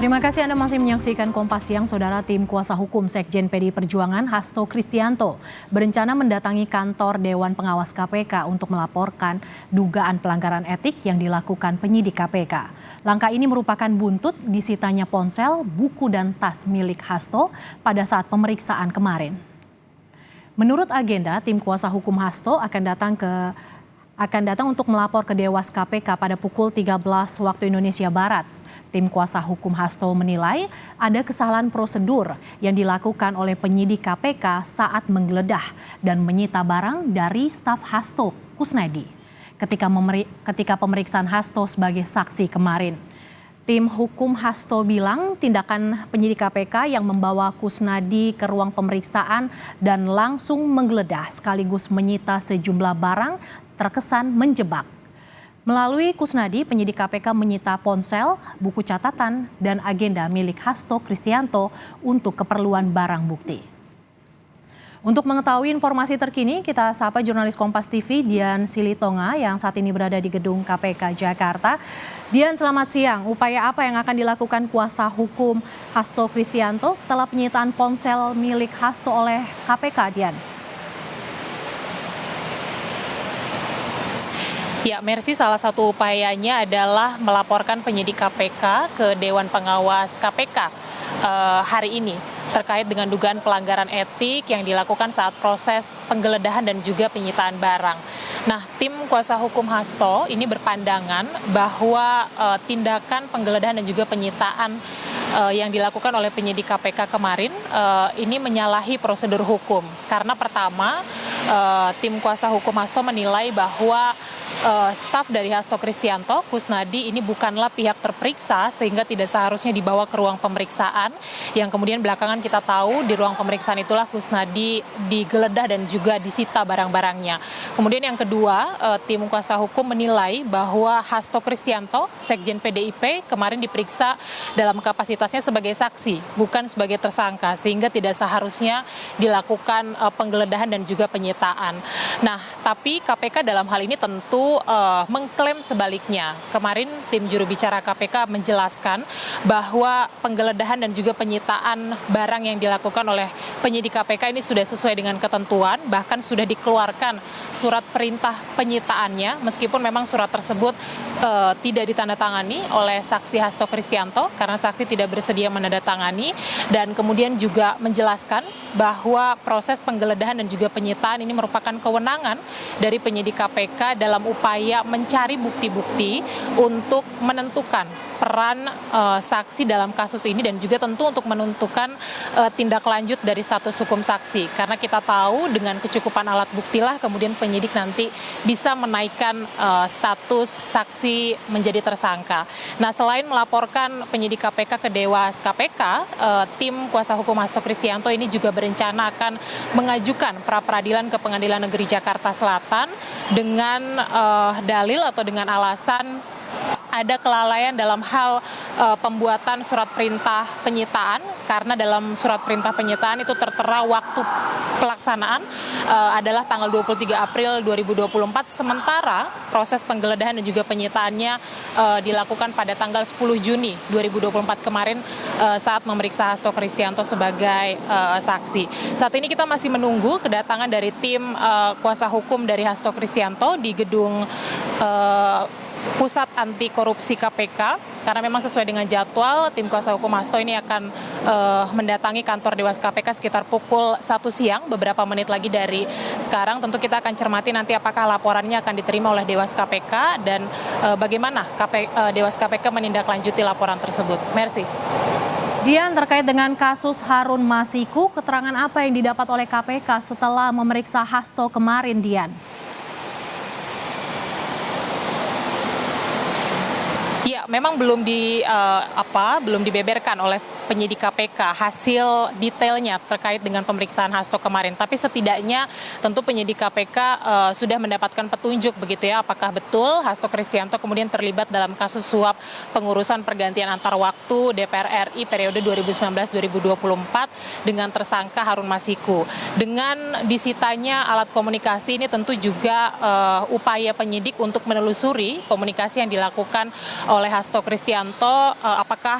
Terima kasih Anda masih menyaksikan Kompas Siang. Saudara, tim kuasa hukum Sekjen PDI Perjuangan Hasto Kristianto berencana mendatangi kantor Dewan Pengawas KPK untuk melaporkan dugaan pelanggaran etik yang dilakukan penyidik KPK. Langkah ini merupakan buntut disitanya ponsel, buku dan tas milik Hasto pada saat pemeriksaan kemarin. Menurut agenda, tim kuasa hukum Hasto akan datang untuk melapor ke Dewas KPK pada pukul 13 waktu Indonesia Barat. Tim kuasa hukum Hasto menilai ada kesalahan prosedur yang dilakukan oleh penyidik KPK saat menggeledah dan menyita barang dari staf Hasto, Kusnadi, ketika pemeriksaan Hasto sebagai saksi kemarin. Tim hukum Hasto bilang tindakan penyidik KPK yang membawa Kusnadi ke ruang pemeriksaan dan langsung menggeledah sekaligus menyita sejumlah barang terkesan menjebak. Melalui Kusnadi, penyidik KPK menyita ponsel, buku catatan, dan agenda milik Hasto Kristianto untuk keperluan barang bukti. Untuk mengetahui informasi terkini, kita sapa jurnalis Kompas TV Dian Silitonga yang saat ini berada di gedung KPK Jakarta. Dian, selamat siang. Upaya apa yang akan dilakukan kuasa hukum Hasto Kristianto setelah penyitaan ponsel milik Hasto oleh KPK, Dian? Ya, Mercy, salah satu upayanya adalah melaporkan penyidik KPK ke Dewan Pengawas KPK hari ini terkait dengan dugaan pelanggaran etik yang dilakukan saat proses penggeledahan dan juga penyitaan barang. Nah, tim kuasa hukum Hasto ini berpandangan bahwa tindakan penggeledahan dan juga penyitaan yang dilakukan oleh penyidik KPK kemarin ini menyalahi prosedur hukum. Karena pertama, tim kuasa hukum Hasto menilai bahwa staf dari Hasto Kristianto, Kusnadi, ini bukanlah pihak terperiksa sehingga tidak seharusnya dibawa ke ruang pemeriksaan, yang kemudian belakangan kita tahu di ruang pemeriksaan itulah Kusnadi digeledah dan juga disita barang-barangnya. Kemudian yang kedua, tim kuasa hukum menilai bahwa Hasto Kristianto, Sekjen PDIP, kemarin diperiksa dalam kapasitasnya sebagai saksi, bukan sebagai tersangka, sehingga tidak seharusnya dilakukan penggeledahan dan juga penyitaan. Nah, tapi KPK dalam hal ini tentu mengklaim sebaliknya. Kemarin tim juru bicara KPK menjelaskan bahwa penggeledahan dan juga penyitaan barang yang dilakukan oleh penyidik KPK ini sudah sesuai dengan ketentuan, bahkan sudah dikeluarkan surat perintah penyitaannya, meskipun memang surat tersebut tidak ditandatangani oleh saksi Hasto Kristianto karena saksi tidak bersedia menandatangani, dan kemudian juga menjelaskan bahwa proses penggeledahan dan juga penyitaan ini merupakan kewenangan dari penyidik KPK dalam upaya mencari bukti-bukti untuk menentukan peran saksi dalam kasus ini dan juga tentu untuk menentukan tindak lanjut dari status hukum saksi. Karena kita tahu dengan kecukupan alat buktilah kemudian penyidik nanti bisa menaikkan status saksi menjadi tersangka. Nah, selain melaporkan penyidik KPK ke Dewas KPK, tim kuasa hukum Hasto Kristianto ini juga berencana akan mengajukan pra-peradilan ke Pengadilan Negeri Jakarta Selatan dengan dalil atau dengan alasan ada kelalaian dalam hal pembuatan surat perintah penyitaan, karena dalam surat perintah penyitaan itu tertera waktu pelaksanaan adalah tanggal 23 April 2024, sementara proses penggeledahan dan juga penyitaannya dilakukan pada tanggal 10 Juni 2024 kemarin saat memeriksa Hasto Kristianto sebagai saksi. Saat ini kita masih menunggu kedatangan dari tim kuasa hukum dari Hasto Kristianto di gedung Pusat Anti Korupsi KPK, karena memang sesuai dengan jadwal tim kuasa hukum Hasto ini akan mendatangi kantor Dewas KPK sekitar pukul 1 siang, beberapa menit lagi dari sekarang. Tentu kita akan cermati nanti apakah laporannya akan diterima oleh Dewas KPK dan bagaimana Dewas KPK menindaklanjuti laporan tersebut. Mercy. Dian, terkait dengan kasus Harun Masiku, keterangan apa yang didapat oleh KPK setelah memeriksa Hasto kemarin, Dian? Ya, memang belum dibeberkan oleh penyidik KPK hasil detailnya terkait dengan pemeriksaan Hasto kemarin. Tapi setidaknya tentu penyidik KPK sudah mendapatkan petunjuk begitu ya, apakah betul Hasto Kristianto kemudian terlibat dalam kasus suap pengurusan pergantian antar waktu DPR RI periode 2019-2024 dengan tersangka Harun Masiku. Dengan disitanya alat komunikasi ini tentu juga upaya penyidik untuk menelusuri komunikasi yang dilakukan oleh Hasto Kristianto apakah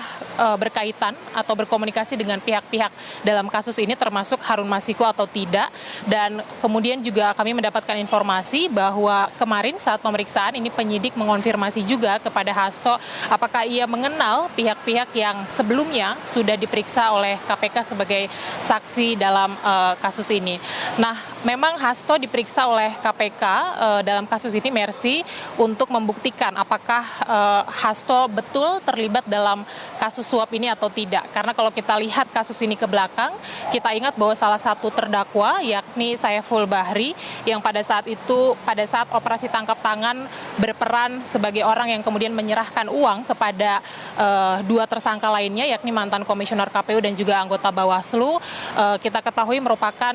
berkaitan atau berkomunikasi dengan pihak-pihak dalam kasus ini termasuk Harun Masiku atau tidak. Dan kemudian juga kami mendapatkan informasi bahwa kemarin saat pemeriksaan ini penyidik mengonfirmasi juga kepada Hasto apakah ia mengenal pihak-pihak yang sebelumnya sudah diperiksa oleh KPK sebagai saksi dalam kasus ini. Nah, memang Hasto diperiksa oleh KPK dalam kasus ini, Mercy, untuk membuktikan apakah Hasto betul terlibat dalam kasus suap ini atau tidak. Karena kalau kita lihat kasus ini ke belakang, kita ingat bahwa salah satu terdakwa yakni Saiful Bahri yang pada saat operasi tangkap tangan berperan sebagai orang yang kemudian menyerahkan uang kepada dua tersangka lainnya yakni mantan komisioner KPU dan juga anggota Bawaslu. Kita ketahui merupakan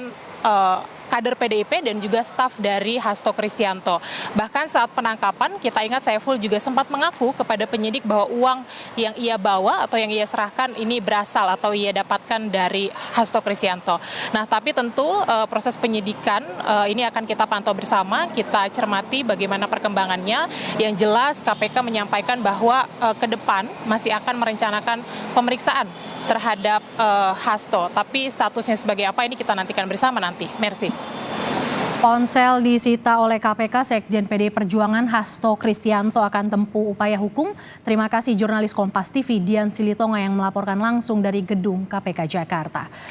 kader PDIP dan juga staf dari Hasto Kristianto. Bahkan saat penangkapan, kita ingat Saiful juga sempat mengaku kepada penyidik bahwa uang yang ia bawa atau yang ia serahkan ini berasal atau ia dapatkan dari Hasto Kristianto. Nah, tapi tentu proses penyidikan ini akan kita pantau bersama, kita cermati bagaimana perkembangannya. Yang jelas KPK menyampaikan bahwa ke depan masih akan merencanakan pemeriksaan terhadap Hasto, tapi statusnya sebagai apa ini kita nantikan bersama nanti. Mercy. Ponsel disita oleh KPK, Sekjen PDI Perjuangan Hasto Kristianto akan tempuh upaya hukum. Terima kasih jurnalis Kompas TV Dian Silitonga yang melaporkan langsung dari gedung KPK Jakarta.